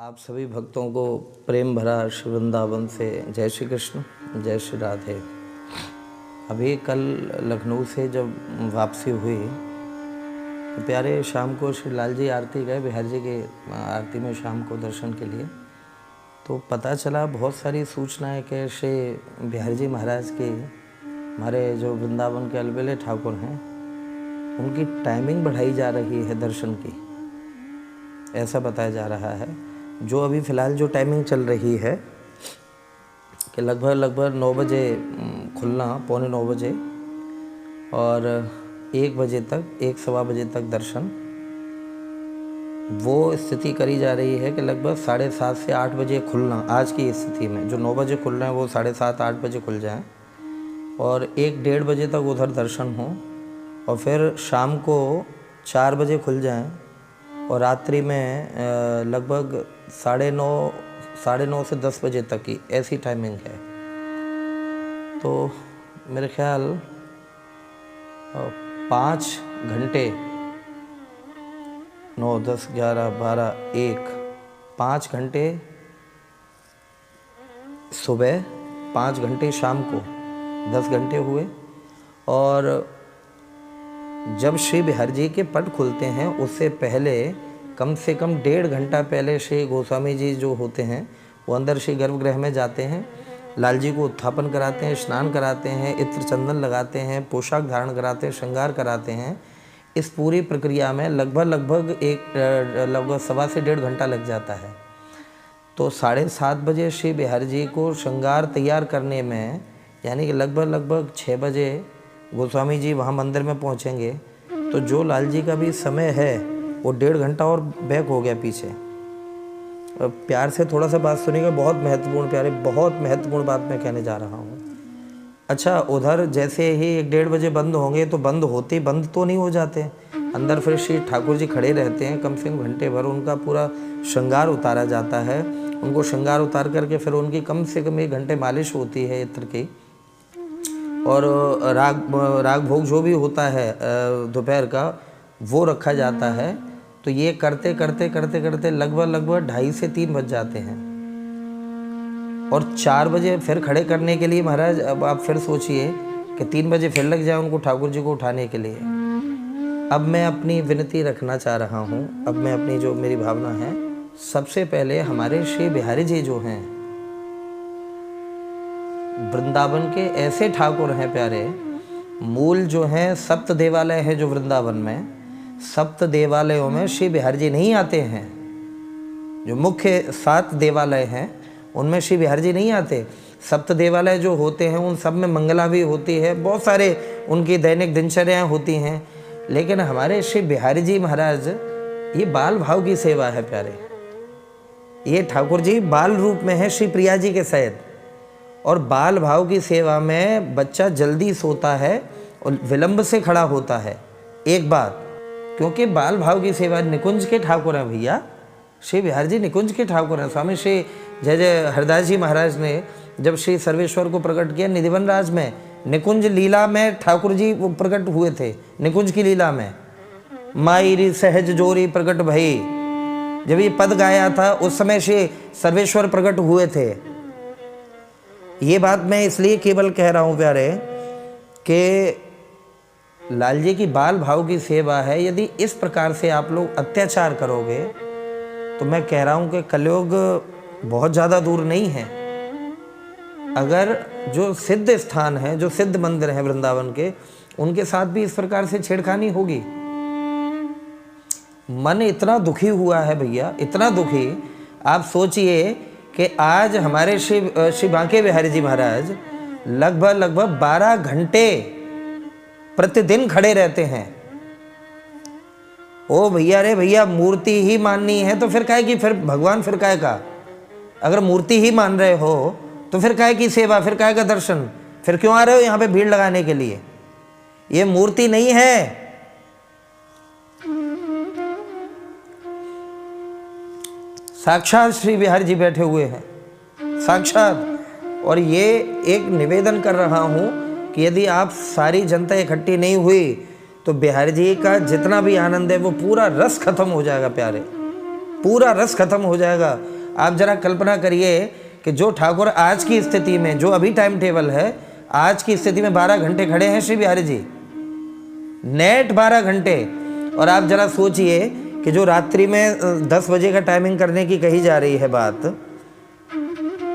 आप सभी भक्तों को प्रेम भरा श्री वृंदावन से जय श्री कृष्ण, जय श्री राधे। अभी कल लखनऊ से जब वापसी हुई तो प्यारे शाम को श्री लाल जी आरती गए, बिहार जी के आरती में शाम को दर्शन के लिए। तो पता चला बहुत सारी सूचनाएं कि श्री बिहार जी महाराज की, हमारे जो वृंदावन के अलबेले ठाकुर हैं, उनकी टाइमिंग बढ़ाई जा रही है दर्शन की, ऐसा बताया जा रहा है। जो अभी फ़िलहाल जो टाइमिंग चल रही है कि लगभग 9 बजे खुलना, पौने 9 बजे, और 1 बजे तक, 1 सवा बजे तक दर्शन। वो स्थिति करी जा रही है कि लगभग 7:30 से 8 बजे खुलना। आज की स्थिति में जो 9 बजे खुल रहे हैं वो 7:30 8 बजे खुल जाएं और 1-1:30 बजे तक उधर दर्शन हो, और फिर शाम को 4 बजे खुल जाएं और रात्रि में लगभग 9:30 से 10 बजे तक की ऐसी टाइमिंग है। तो मेरे ख्याल 5 घंटे, 9, 10, 11, 12, 1, 5 घंटे सुबह, 5 घंटे शाम को, 10 घंटे हुए। और जब श्री बिहार जी के पट खुलते हैं उससे पहले कम से कम 1.5 घंटा पहले श्री गोस्वामी जी जो होते हैं वो अंदर श्री गर्भगृह में जाते हैं, लाल जी को उत्थापन कराते हैं, स्नान कराते हैं, इत्र चंदन लगाते हैं, पोशाक धारण कराते हैं, श्रृंगार कराते हैं। इस पूरी प्रक्रिया में लगभग 1 से 1.5 घंटा लग जाता है। तो 7:30 बजे श्री बिहार जी को श्रृंगार तैयार करने में, यानी कि लगभग 6 बजे गोस्वामी जी वहाँ मंदिर में पहुँचेंगे। तो जो लाल जी का भी समय है वो 1.5 घंटा और बैक हो गया पीछे। प्यार से थोड़ा सा बात सुनिएगा, बहुत महत्वपूर्ण प्यारे, बहुत महत्वपूर्ण बात मैं कहने जा रहा हूँ। अच्छा, उधर जैसे ही 1-1:30 बजे बंद होंगे तो बंद होते ही बंद तो नहीं हो जाते, अंदर फिर श्री ठाकुर जी खड़े रहते हैं, कम से कम घंटे भर उनका पूरा श्रृंगार उतारा जाता है। उनको श्रृंगार उतार करके फिर उनकी कम से कम 1 घंटे मालिश होती है इत्र की, और राग भोग जो भी होता है दोपहर का वो रखा जाता है। तो ये करते करते लगभग 2:30 से 3 बज जाते हैं। और 4 बजे फिर खड़े करने के लिए महाराज, अब आप फिर सोचिए कि 3 बजे फिर लग जाए उनको ठाकुर जी को उठाने के लिए। अब मैं अपनी विनती रखना चाह रहा हूँ, अब मैं अपनी जो मेरी भावना है, सबसे पहले हमारे श्री बिहारी जी जो हैं वृंदावन के ऐसे ठाकुर हैं प्यारे, मूल जो हैं 7 देवालय है जो वृंदावन में, 7 देवालयों में श्री बिहार जी नहीं आते हैं। जो मुख्य 7 देवालय हैं उनमें श्री बिहार जी नहीं आते। 7 देवालय जो होते हैं उन सब में मंगला भी होती है, बहुत सारे उनकी दैनिक दिनचर्याएँ होती हैं। लेकिन हमारे श्री बिहारी जी महाराज, ये बाल भाव की सेवा है प्यारे। ये ठाकुर जी बाल रूप में है श्री प्रिया जी के सहित, और बाल भाव की सेवा में बच्चा जल्दी सोता है और विलंब से खड़ा होता है। एक बात, क्योंकि बाल भाव की सेवा निकुंज के ठाकुर हैं भैया, श्री बिहार जी निकुंज के ठाकुर हैं। स्वामी श्री जय जय हरदास जी महाराज ने जब श्री सर्वेश्वर को प्रकट किया निधिवन राज में, निकुंज लीला में ठाकुर जी वो प्रकट हुए थे। निकुंज की लीला में माई सहज जोरी प्रकट भई, जब ये पद गाया था उस समय श्री सर्वेश्वर प्रकट हुए थे। ये बात मैं इसलिए केवल कह रहा हूँ प्यारे कि लाल जी की बाल भाव की सेवा है। यदि इस प्रकार से आप लोग अत्याचार करोगे तो मैं कह रहा हूँ कि कलयुग बहुत ज़्यादा दूर नहीं है। अगर जो सिद्ध स्थान है, जो सिद्ध मंदिर हैं वृंदावन के, उनके साथ भी इस प्रकार से छेड़खानी होगी। मन इतना दुखी हुआ है भैया, इतना दुखी। आप सोचिए कि आज हमारे श्री बांके बिहारी जी महाराज लगभग 12 घंटे प्रतिदिन खड़े रहते हैं। ओ भैया रे भैया, मूर्ति ही माननी है तो फिर काहे की, फिर भगवान फिर काहे का? अगर मूर्ति ही मान रहे हो तो फिर काहे की सेवा, फिर काहे का दर्शन, फिर क्यों आ रहे हो यहाँ पे भीड़ लगाने के लिए? ये मूर्ति नहीं है। साक्षात श्री बिहार जी बैठे हुए हैं, साक्षात। और ये एक निवेदन कर रहा हूँ कि यदि आप सारी जनता इकट्ठी नहीं हुई तो बिहार जी का जितना भी आनंद है वो पूरा रस खत्म हो जाएगा प्यारे। पूरा रस खत्म हो जाएगा। आप जरा कल्पना करिए कि जो ठाकुर आज की स्थिति में, जो अभी टाइम टेबल है, आज की स्थिति में 12 घंटे खड़े हैं श्री बिहारी जी, नेट 12 घंटे। और आप जरा सोचिए कि जो रात्रि में 10 बजे का टाइमिंग करने की कही जा रही है बात,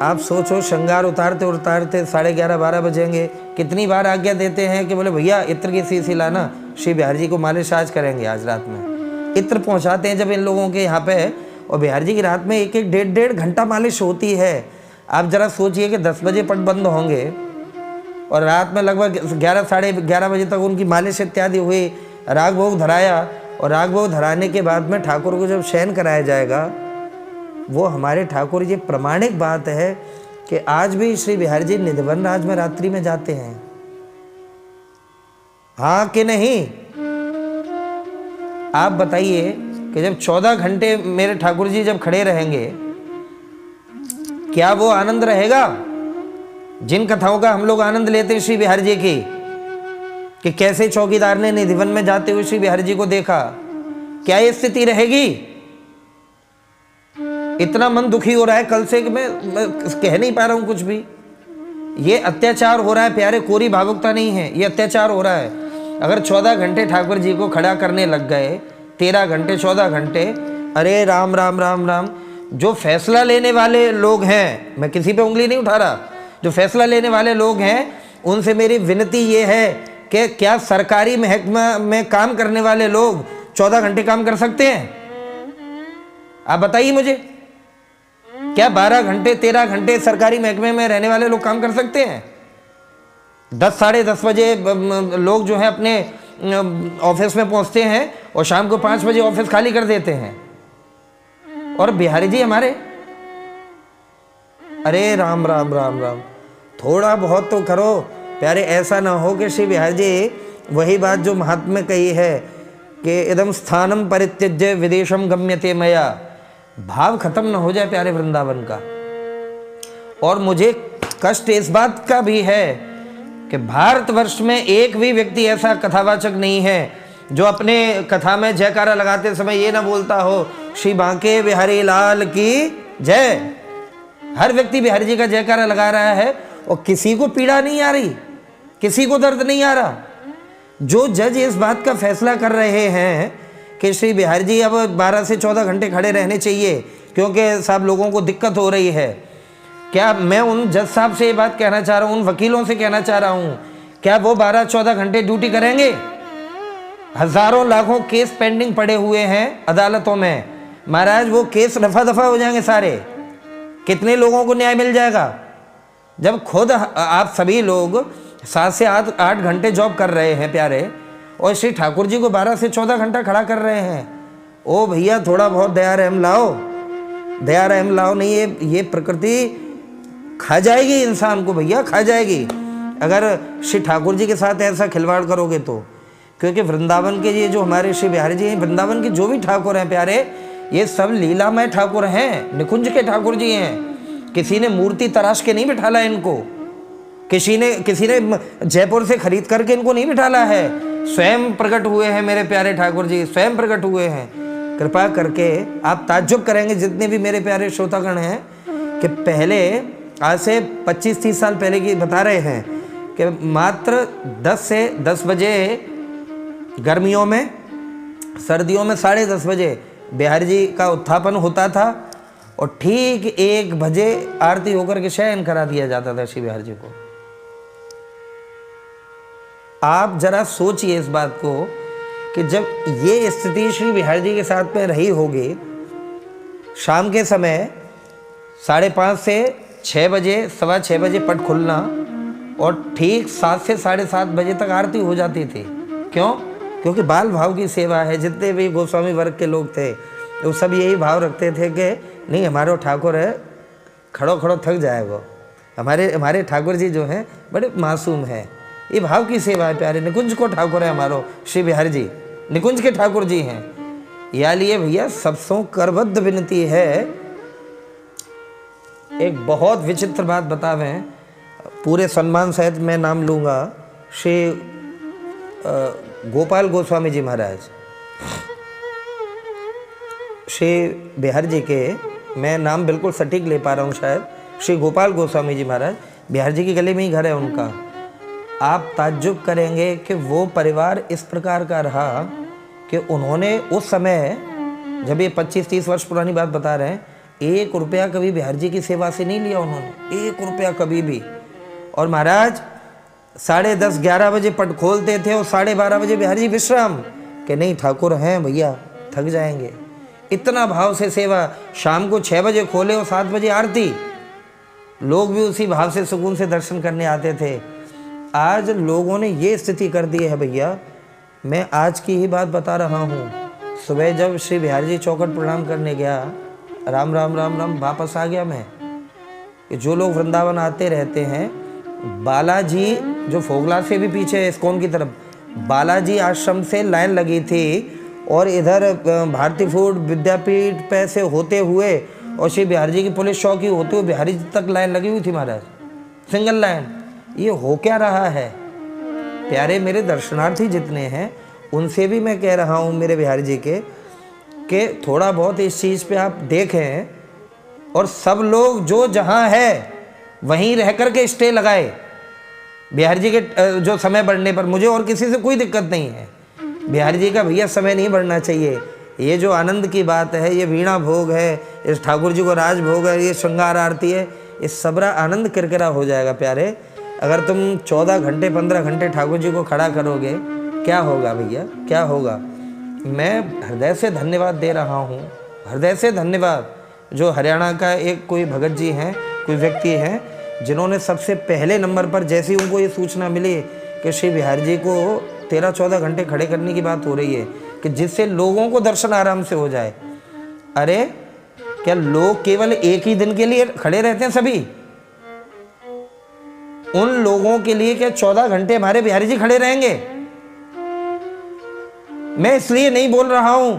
आप सोचो श्रृंगार उतारते उतारते 11:30-12 बजेंगे। कितनी बार आज्ञा देते हैं कि बोले भैया इत्र की शीशी लाना, श्री बिहारी जी को मालिश आज करेंगे, आज रात में इत्र पहुंचाते हैं जब इन लोगों के यहाँ पे। और बिहारी जी की रात में 1-1, 1.5 घंटा मालिश होती है। आप जरा सोचिए कि 10 बजे पट बंद होंगे और रात में लगभग 11-11:30 बजे तक उनकी मालिश इत्यादि हुई, राग भोग धराया, और राग भोग धराने के बाद में ठाकुर को जब शयन कराया जाएगा, वो हमारे ठाकुर जी प्रमाणिक बात है कि आज भी श्री बिहारी जी निधिवन राज में रात्रि में जाते हैं, हाँ कि नहीं? आप बताइए कि जब 14 घंटे मेरे ठाकुर जी जब खड़े रहेंगे, क्या वो आनंद रहेगा जिन कथाओं का हम लोग आनंद लेते हैं श्री बिहारी जी की, कि कैसे चौकीदार ने निधिवन में जाते हुए श्री बिहारी जी को देखा? क्या ये स्थिति रहेगी? इतना मन दुखी हो रहा है कल से कि मैं कह नहीं पा रहा हूं कुछ भी। ये अत्याचार हो रहा है प्यारे, कोरी भावुकता नहीं है, ये अत्याचार हो रहा है। अगर 14 घंटे ठाकुर जी को खड़ा करने लग गए, 13 घंटे 14 घंटे, अरे राम राम राम राम। जो फैसला लेने वाले लोग हैं, मैं किसी पे उंगली नहीं उठा रहा, जो फैसला लेने वाले लोग हैं उनसे मेरी विनती ये है कि क्या सरकारी महकमा में काम करने वाले लोग 14 घंटे काम कर सकते हैं? आप बताइए मुझे, क्या 12 घंटे 13 घंटे सरकारी महकमे में रहने वाले लोग काम कर सकते हैं? 10 साढ़े 10 बजे लोग जो है अपने ऑफिस में पहुंचते हैं और शाम को 5 बजे ऑफिस खाली कर देते हैं। और बिहारी जी हमारे, अरे राम राम राम राम, थोड़ा बहुत तो करो प्यारे। ऐसा ना हो कि श्री बिहारी जी वही बात जो महात्मा में कही है कि इदम स्थानम परित्यज्य विदेशम गम्यते मया, भाव खत्म ना हो जाए प्यारे वृंदावन का। और मुझे कष्ट इस बात का भी है कि भारतवर्ष में एक भी व्यक्ति ऐसा कथावाचक नहीं है जो अपने कथा में जयकारा लगाते समय ये ना बोलता हो श्री बांके बिहारी लाल की जय। हर व्यक्ति बिहारी जी का जयकारा लगा रहा है और किसी को पीड़ा नहीं आ रही, किसी को दर्द नहीं आ रहा। जो जज इस बात का फैसला कर रहे हैं कि श्री बिहारी जी अब 12 से 14 घंटे खड़े रहने चाहिए क्योंकि साहब लोगों को दिक्कत हो रही है, क्या मैं उन जज साहब से ये बात कहना चाह रहा हूँ, उन वकीलों से कहना चाह रहा हूँ, क्या वो 12-14 घंटे ड्यूटी करेंगे? हजारों लाखों केस पेंडिंग पड़े हुए हैं अदालतों में महाराज, वो केस रफा दफा हो जाएंगे सारे। कितने लोगों को न्याय मिल जाएगा? जब खुद आप सभी लोग 7 से 8 घंटे जॉब कर रहे हैं प्यारे, और श्री ठाकुर जी को 12 से 14 घंटा खड़ा कर रहे हैं। ओ भैया थोड़ा बहुत दया रहम लाओ, दया रहम लाओ। नहीं ये प्रकृति खा जाएगी इंसान को भैया, खा जाएगी अगर श्री ठाकुर जी के साथ ऐसा खिलवाड़ करोगे तो। क्योंकि वृंदावन के ये जो हमारे श्री बिहारी जी हैं, वृंदावन के जो भी ठाकुर हैं प्यारे, ये सब लीलामय ठाकुर हैं, निकुंज के ठाकुर जी हैं। किसी ने मूर्ति तराश के नहीं बिठाला इनको, किसी ने जयपुर से खरीद करके इनको नहीं बिठाला है। स्वयं प्रकट हुए हैं मेरे प्यारे ठाकुर जी, स्वयं प्रकट हुए हैं। कृपा करके आप ताज्जुब करेंगे जितने भी मेरे प्यारे श्रोतागण हैं कि पहले आज से 25-30 साल पहले की बता रहे हैं कि मात्र 10 से 10 बजे गर्मियों में, सर्दियों में 10:30 बजे बिहारी जी का उत्थापन होता था और ठीक 1 बजे आरती होकर के शयन करा दिया जाता था श्री बिहारी जी को। आप जरा सोचिए इस बात को कि जब ये स्थिति श्री बिहारी जी के साथ में रही होगी, शाम के समय 5:30 से 6 बजे, 6:15 बजे पट खुलना और ठीक 7 से 7:30 बजे तक आरती हो जाती थी। क्यों? क्योंकि बाल भाव की सेवा है। जितने भी गोस्वामी वर्ग के लोग थे वो सब यही भाव रखते थे कि नहीं हमारा ठाकुर है, खड़ो खड़ो थक जाएगा, हमारे ठाकुर जी जो हैं बड़े मासूम हैं। ये भाव की सेवा है प्यारे। निकुंज को ठाकुर है हमारो श्री बिहारी जी, निकुंज के ठाकुर जी हैं। या लिए भैया सबसों करबद्ध विनती है, एक बहुत विचित्र बात बतावें, पूरे सम्मान सहित मैं नाम लूँगा, श्री गोपाल गोस्वामी जी महाराज। श्री बिहार जी के, मैं नाम बिल्कुल सटीक ले पा रहा हूँ शायद, श्री गोपाल गोस्वामी जी महाराज, बिहार जी के गले में ही घर है उनका। आप ताज्जुब करेंगे कि वो परिवार इस प्रकार का रहा कि उन्होंने उस समय, जब ये 25-30 वर्ष पुरानी बात बता रहे हैं, 1 रुपया कभी बिहार जी की सेवा से नहीं लिया उन्होंने, 1 रुपया कभी भी। और महाराज 10:30-11 बजे पट खोलते थे और 12:30 बजे बिहार जी विश्राम, कि नहीं ठाकुर हैं भैया, थक जाएंगे। इतना भाव से सेवा। शाम को 6 बजे खोले और 7 बजे आरती, लोग भी उसी भाव से सुकून से दर्शन करने आते थे। आज लोगों ने ये स्थिति कर दी है भैया, मैं आज की ही बात बता रहा हूँ। सुबह जब श्री बिहार जी चौखट प्रणाम करने गया, राम राम राम राम, वापस आ गया मैं, कि जो लोग वृंदावन आते रहते हैं, बालाजी जो फोगला से भी पीछे है इस्कॉन की तरफ, बालाजी आश्रम से लाइन लगी थी और इधर भारती फूड विद्यापीठ पे से होते हुए और श्री बिहार जी की पुलिस चौकी होते हुए बिहारी जी तक लाइन लगी हुई थी महाराज, सिंगल लाइन। ये हो क्या रहा है? प्यारे मेरे दर्शनार्थी जितने हैं उनसे भी मैं कह रहा हूँ मेरे बिहारी जी के, कि थोड़ा बहुत इस चीज़ पे आप देखें और सब लोग जो जहाँ है वहीं रह कर के स्टे लगाए बिहारी जी के जो समय बढ़ने पर। मुझे और किसी से कोई दिक्कत नहीं है, बिहारी जी का भैया समय नहीं बढ़ना चाहिए। ये जो आनंद की बात है, ये वीणा भोग है, इस ठाकुर जी को राज भोग है, ये श्रृंगार आरती है, इस सबरा आनंद किरकिरा हो जाएगा प्यारे। अगर तुम 14 घंटे 15 घंटे ठाकुर जी को खड़ा करोगे, क्या होगा भैया, क्या होगा? मैं हृदय से धन्यवाद दे रहा हूँ, हृदय से धन्यवाद। जो हरियाणा का एक कोई भगत जी हैं, कोई व्यक्ति हैं, जिन्होंने सबसे पहले नंबर पर, जैसे ही उनको ये सूचना मिली कि श्री बिहार जी को 13-14 घंटे खड़े करने की बात हो रही है, कि जिससे लोगों को दर्शन आराम से हो जाए। अरे क्या लोग केवल एक ही दिन के लिए खड़े रहते हैं? सभी उन लोगों के लिए क्या 14 घंटे हमारे बिहारी जी खड़े रहेंगे? मैं इसलिए नहीं बोल रहा हूं,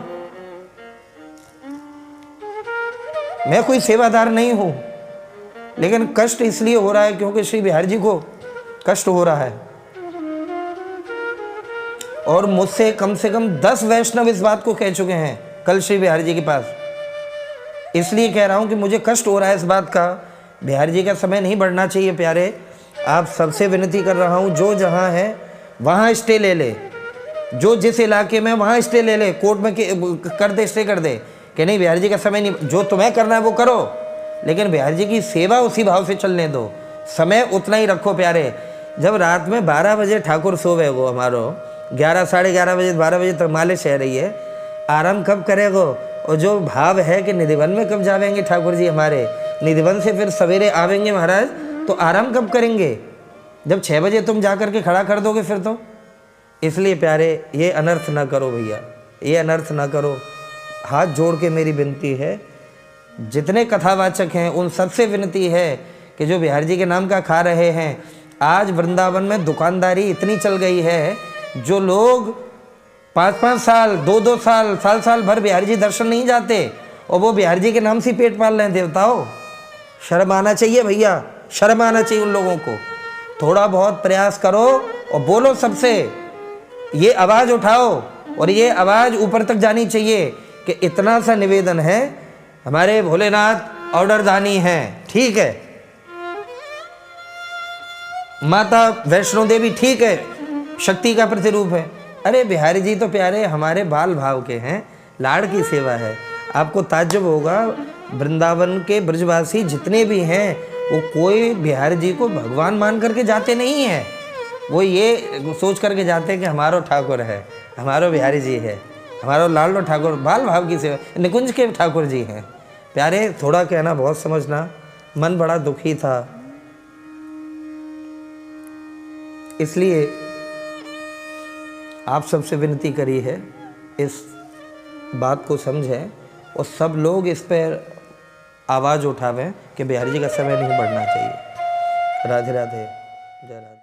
मैं कोई सेवादार नहीं हूं, लेकिन कष्ट इसलिए हो रहा है क्योंकि श्री बिहारी जी को कष्ट हो रहा है। और मुझसे कम से कम 10 वैष्णव इस बात को कह चुके हैं कल श्री बिहारी जी के पास। इसलिए कह रहा हूं कि मुझे कष्ट हो रहा है इस बात का। बिहारी जी का समय नहीं बढ़ना चाहिए प्यारे। आप सबसे विनती कर रहा हूं, जो जहां है वहां स्टे ले ले, जो जिस इलाके में वहां स्टे ले ले, कोर्ट में कर दे, स्टे कर दे, कि नहीं बिहारी जी का समय नहीं, जो तुम्हें करना है वो करो, लेकिन बिहारी जी की सेवा उसी भाव से चलने दो, समय उतना ही रखो प्यारे। जब रात में 12 बजे ठाकुर सोवे गो, हमारो 11 साढ़े 11 बजे 12 बजे तक मालिश है रही है, आराम कब करेगो? और जो भाव है कि निधिवन में कब जावेंगे ठाकुर जी हमारे, निधिवन से फिर सवेरे आवेंगे महाराज, तो आराम कब करेंगे? जब 6 बजे तुम जा कर के खड़ा कर दोगे फिर तो। इसलिए प्यारे ये अनर्थ ना करो भैया, ये अनर्थ ना करो। हाथ जोड़ के मेरी विनती है, जितने कथावाचक हैं उन सबसे विनती है कि जो बिहारी जी के नाम का खा रहे हैं, आज वृंदावन में दुकानदारी इतनी चल गई है, जो लोग 5-5 साल 2-2 साल साल भर बिहारी जी दर्शन नहीं जाते और वो बिहारी जी के नाम से पेट पाल रहे हैं। देवताओं, शर्म आना चाहिए भैया, शर्म आना चाहिए उन लोगों को। थोड़ा बहुत प्रयास करो और बोलो सबसे, ये आवाज़ उठाओ और ये आवाज़ ऊपर तक जानी चाहिए कि इतना सा निवेदन है, हमारे भोलेनाथ ऑर्डर दानी हैं, ठीक है, माता वैष्णो देवी ठीक है, शक्ति का प्रतिरूप है। अरे बिहारी जी तो प्यारे हमारे बाल भाव के हैं, लाड़ की सेवा है। आपको ताज्जुब होगा, वृंदावन के ब्रजवासी जितने भी हैं वो कोई बिहारी जी को भगवान मान करके जाते नहीं हैं, वो ये सोच करके जाते हैं कि हमारो ठाकुर है, हमारो बिहारी जी है, हमारो लाडलो ठाकुर, बाल भाव की सेवा, निकुंज के ठाकुर जी हैं। प्यारे थोड़ा कहना बहुत समझना, मन बड़ा दुखी था, इसलिए आप सबसे विनती करी है इस बात को समझें और सब लोग इस पर आवाज़ उठावें कि बिहारी जी का समय नहीं बढ़ना चाहिए। राधे राधे, जय राधे।